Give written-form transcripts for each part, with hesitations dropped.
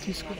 తీసుకో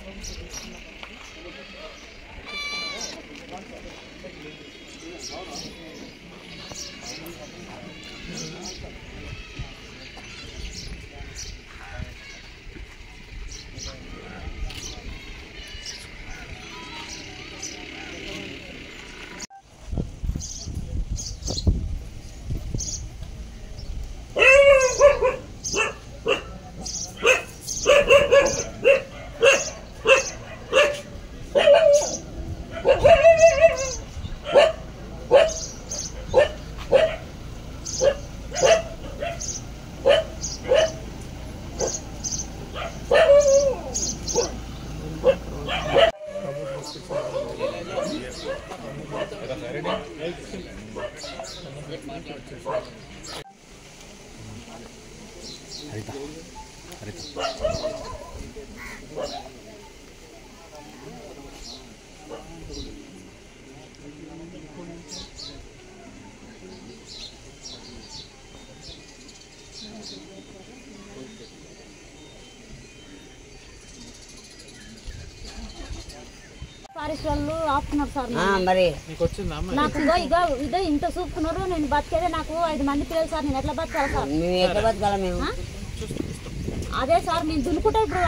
హరిత ఫారెస్ట్ వాళ్ళు ఆపుతున్నారు సార్. మరి నాకు ఇదో ఇంత చూపుతున్నారు. నేను బతికేదే, నాకు 5 మంది పిల్లలు సార్. నేను ఎట్లా బతకాలి సార్? ఎట్లా బతకాలి మేము? అదే సార్, నేను దున్నుకుంటే ఇప్పుడు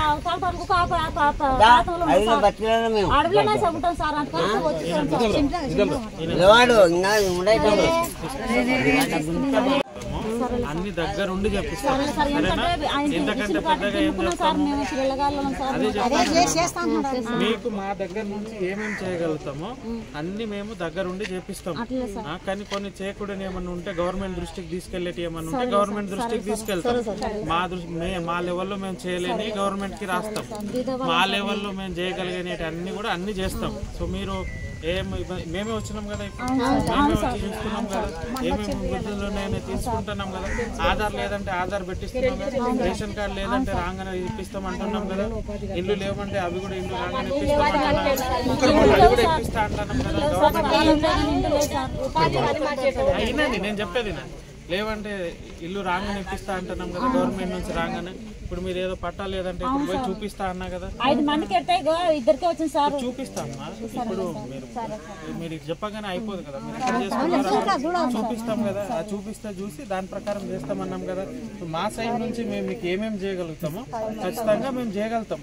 అడవిలోనే చదువుతాం సార్. అందుకని అన్ని దగ్గరుండి చెప్పిస్తాం. మీకు మా దగ్గర నుంచి ఏమేమి చేయగలుగుతామో అన్ని మేము దగ్గరుండి చేపిస్తాం. కానీ కొన్ని చేయకూడని ఏమన్నా ఉంటే గవర్నమెంట్ దృష్టికి తీసుకెళ్లేటి ఏమన్నా ఉంటే గవర్నమెంట్ దృష్టికి తీసుకెళ్తాం. మా లెవెల్లో మేము చేయలేని గవర్నమెంట్ కి రాస్తాం. మా లెవెల్లో మేము చేయగలిగేటి అన్ని కూడా అన్ని చేస్తాం. సో మీరు మేమే వచ్చినాం కదా, మేమే వచ్చి చూస్తున్నాం కదా, ఏమేమి వృద్ధులు తీసుకుంటున్నాం కదా. ఆధార్ లేదంటే ఆధార్ పెట్టిస్తున్నాం కదా, రేషన్ కార్డు లేదంటే రాగానే ఇప్పిస్తాం అంటున్నాం కదా, ఇల్లు లేవంటే అవి కూడా ఇల్లు రాగానే ఇప్పిస్తాం అంటున్నాం కదా, అది కూడా ఇప్పిస్తా అంటున్నాం కదా. అయినది నేను చెప్పేది లేవంటే ఇల్లు రాగానే ఇప్పిస్తా అంటున్నాం కదా గవర్నమెంట్ నుంచి రాగానే. ఇప్పుడు మీరు ఏదో పట్టా లేదంటే ఇప్పుడు పోయి చూపిస్తా అన్నా కదా. 5 మందికి ఇద్దరికే వచ్చింది సార్. చూపిస్తామా? ఇప్పుడు మీరు చెప్పగానే అయిపోదు కదా, మీరు ఎక్కడ చేసుకుంటారా చూపిస్తాం కదా. ఆ చూపిస్తే చూసి దాని ప్రకారం చేస్తామన్నాం కదా. మా సైడ్ నుంచి మేము మీకు ఏమేమి చేయగలుగుతామో ఖచ్చితంగా మేము చేయగలుగుతాం.